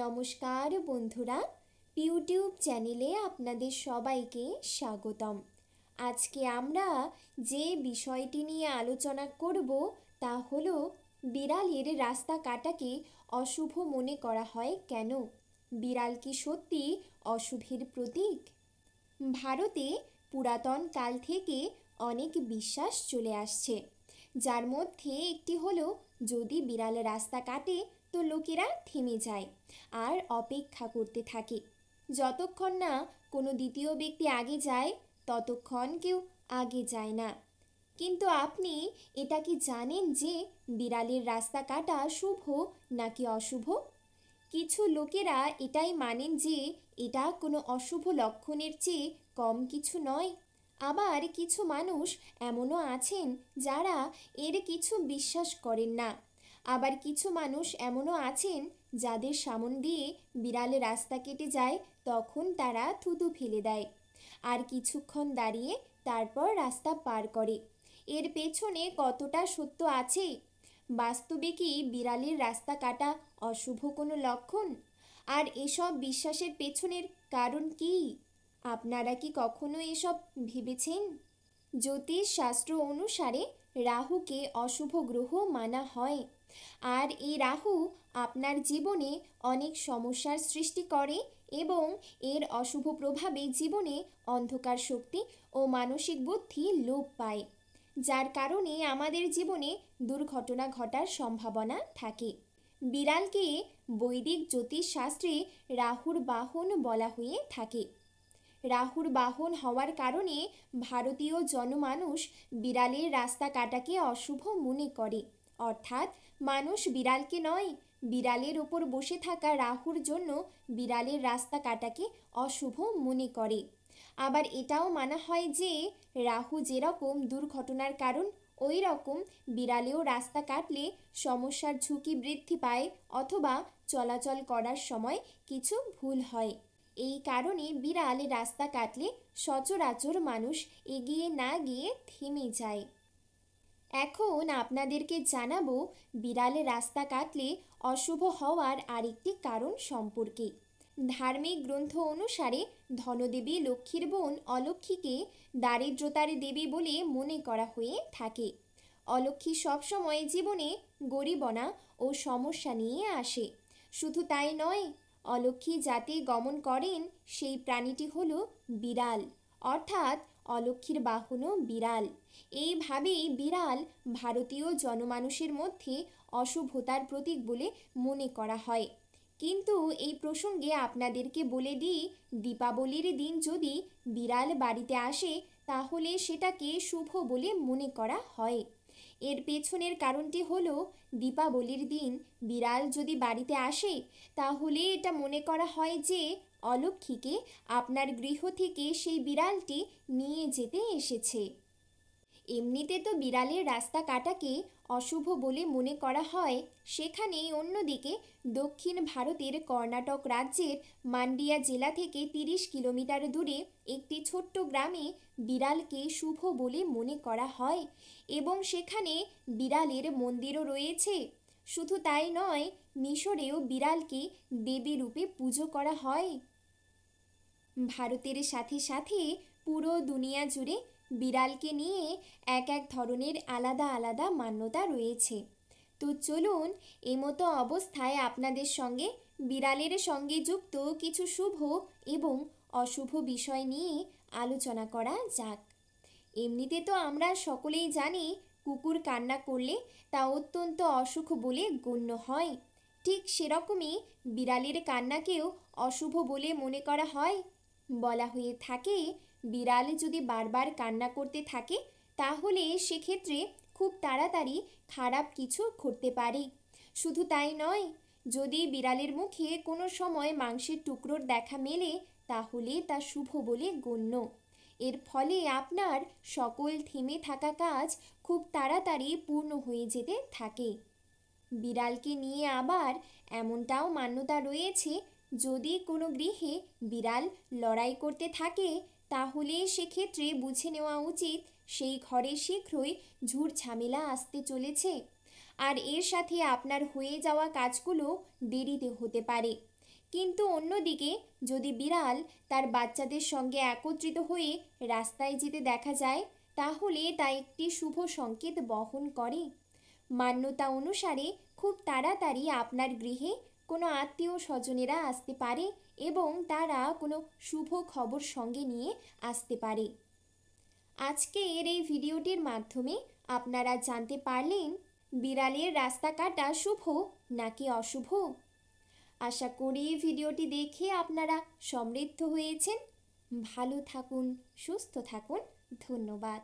নমস্কার বন্ধুরা, ইউটিউব চ্যানেলে আপনাদের সবাইকে স্বাগতম। আজকে আমরা যে বিষয়টি নিয়ে আলোচনা করব তা হলো বিড়ালের রাস্তা কাটাকে অশুভ মনে করা হয় কেন? বিড়াল কি সত্যি অশুভের প্রতীক? ভারতে পুরাতন কাল থেকে অনেক বিশ্বাস চলে আসছে, যার মধ্যে একটি হলো যদি বিড়াল রাস্তা কাটে তো লোকেরা থেমে যায় আর অপেক্ষা করতে থাকে। যতক্ষণ না কোনো দ্বিতীয় ব্যক্তি আগে যায় ততক্ষণ কেউ আগে যায় না। কিন্তু আপনি এটা কি জানেন যে বিড়ালের রাস্তা কাটা শুভ নাকি অশুভ? কিছু লোকেরা এটাই মানেন যে এটা কোনো অশুভ লক্ষণের চেয়ে কম কিছু নয়। আবার কিছু মানুষ এমনও আছেন যারা এর কিছু বিশ্বাস করেন না। আবার কিছু মানুষ এমনও আছেন যাদের সামন দিয়ে বিড়ালে রাস্তা কেটে যায় তখন তারা থুতু ফেলে দেয় আর কিছুক্ষণ দাঁড়িয়ে তারপর রাস্তা পার করে। এর পেছনে কতটা সত্য আছে? বাস্তবে কি বিড়ালের রাস্তা কাটা অশুভ কোনো লক্ষণ? আর এসব বিশ্বাসের পেছনের কারণ কি? আপনারা কি কখনো এসব ভেবেছেন? জ্যোতিষ শাস্ত্র অনুসারে রাহুকে অশুভ গ্রহ মানা হয়, আর এই রাহু আপনার জীবনে অনেক সমস্যার সৃষ্টি করে এবং এর অশুভ প্রভাবে জীবনে অন্ধকার শক্তি ও মানসিক বুদ্ধি লোপ পায়, যার কারণে আমাদের জীবনে দুর্ঘটনা ঘটার সম্ভাবনা থাকে। বিড়ালকে বৈদিক জ্যোতিষ শাস্ত্রে রাহুর বাহন বলা হয়ে থাকে। রাহুর বাহন হওয়ার কারণে ভারতীয় জনমানুষ বিড়ালের রাস্তা কাটাকে অশুভ মনে করে, অর্থাৎ মানুষ বিড়ালকে নয়, বিড়ালের ওপর বসে থাকা রাহুর জন্য বিড়ালের রাস্তা কাটাকে অশুভ মনে করে। আবার এটাও মানা হয় যে রাহু যেরকম দুর্ঘটনার কারণ ওই রকম বিড়ালেও রাস্তা কাটলে সমস্যার ঝুঁকি বৃদ্ধি পায় অথবা চলাচল করার সময় কিছু ভুল হয়। এই কারণে বিড়াল রাস্তা কাটলে সচরাচর মানুষ এগিয়ে না গিয়ে থেমে যায়। এখন আপনাদেরকে জানাবো বিড়ালে রাস্তা কাটলে অশুভ হওয়ার আরেকটি কারণ সম্পর্কে। ধার্মিক গ্রন্থ অনুসারে ধনদেবী লক্ষ্মীর বোন অলক্ষ্মীকে দারিদ্রতার দেবী বলে মনে করা হয়ে থাকে। অলক্ষ্মী সবসময় জীবনে গরিবনা ও সমস্যা নিয়ে আসে। শুধু তাই নয়, অলক্ষ্মী যাতে গমন করেন সেই প্রাণীটি হলো বিড়াল, অর্থাৎ অলক্ষ্মীর বাহনও বিড়াল। এইভাবেই বিড়াল ভারতীয় জনমানুষের মধ্যে অশুভতার প্রতীক বলে মনে করা হয়। কিন্তু এই প্রসঙ্গে আপনাদেরকে বলে দিই, দীপাবলির দিন যদি বিড়াল বাড়িতে আসে তাহলে সেটাকে শুভ বলে মনে করা হয়। এর পেছনের কারণটি হলো দীপাবলির দিন বিড়াল যদি বাড়িতে আসে তাহলে এটা মনে করা হয় যে অলক্ষ্মীকে আপনার গৃহ থেকে সেই বিড়ালটি নিয়ে যেতে এসেছে। এমনিতে তো বিড়ালের রাস্তা কাটাকে অশুভ বলে মনে করা হয়, সেখানেই অন্যদিকে দক্ষিণ ভারতের কর্ণাটক রাজ্যের মান্ডিয়া জেলা থেকে 30 কিলোমিটার দূরে একটি ছোট্ট গ্রামে বিড়ালকে শুভ বলে মনে করা হয় এবং সেখানে বিড়ালের মন্দিরও রয়েছে। শুধু তাই নয়, মিশরেও বিড়ালকে দেবী রূপে পুজো করা হয়। ভারতের সাথে সাথে পুরো দুনিয়া জুড়ে বিড়ালকে নিয়ে এক এক ধরনের আলাদা আলাদা মান্যতা রয়েছে। তো চলুন এমতো অবস্থায় আপনাদের সঙ্গে বিড়ালের সঙ্গে যুক্ত কিছু শুভ এবং অশুভ বিষয় নিয়ে আলোচনা করা যাক। এমনিতে তো আমরা সকলেই জানি কুকুর কান্না করলে তা অত্যন্ত অশুভ বলে গণ্য হয়। ঠিক সেরকমই বিড়ালের কান্নাকেও অশুভ বলে মনে করা হয়। বলা হয়ে থাকে বিড়াল যদি বারবার কান্না করতে থাকে তাহলে সেক্ষেত্রে খুব তাড়াতাড়ি খারাপ কিছু ঘটতে পারে। শুধু তাই নয়, যদি বিড়ালের মুখে কোনো সময় মাংসের টুকরোর দেখা মেলে তাহলে তা শুভ বলে গণ্য। এর ফলে আপনার সকল থেমে থাকা কাজ খুব তাড়াতাড়ি পূর্ণ হয়ে যেতে থাকে। বিড়ালকে নিয়ে আবার এমনটাও মান্যতা রয়েছে, যদি কোনো গৃহে বিড়াল লড়াই করতে থাকে তাহলে সেক্ষেত্রে বুঝে নেওয়া উচিত সেই ঘরে শীঘ্রই ঝুট ঝামেলা আসতে চলেছে, আর এর সাথে আপনার হয়ে যাওয়া কাজগুলো দেরিতে হতে পারে। কিন্তু অন্যদিকে যদি বিড়াল তার বাচ্চাদের সঙ্গে একত্রিত হয়ে রাস্তায় যেতে দেখা যায়, তাহলে তা একটি শুভ সংকেত বহন করে। মান্যতা অনুসারে খুব তাড়াতাড়ি আপনার গৃহে কোনো আত্মীয় স্বজনেরা আসতে পারে এবং তারা কোনো শুভ খবর সঙ্গে নিয়ে আসতে পারে। আজকের এই ভিডিওটির মাধ্যমে আপনারা জানতে পারলেন বিড়ালের রাস্তা কাটা শুভ নাকি অশুভ। আশা করি ভিডিওটি দেখে আপনারা সমৃদ্ধ হয়েছেন। ভালো থাকুন, সুস্থ থাকুন। ধন্যবাদ।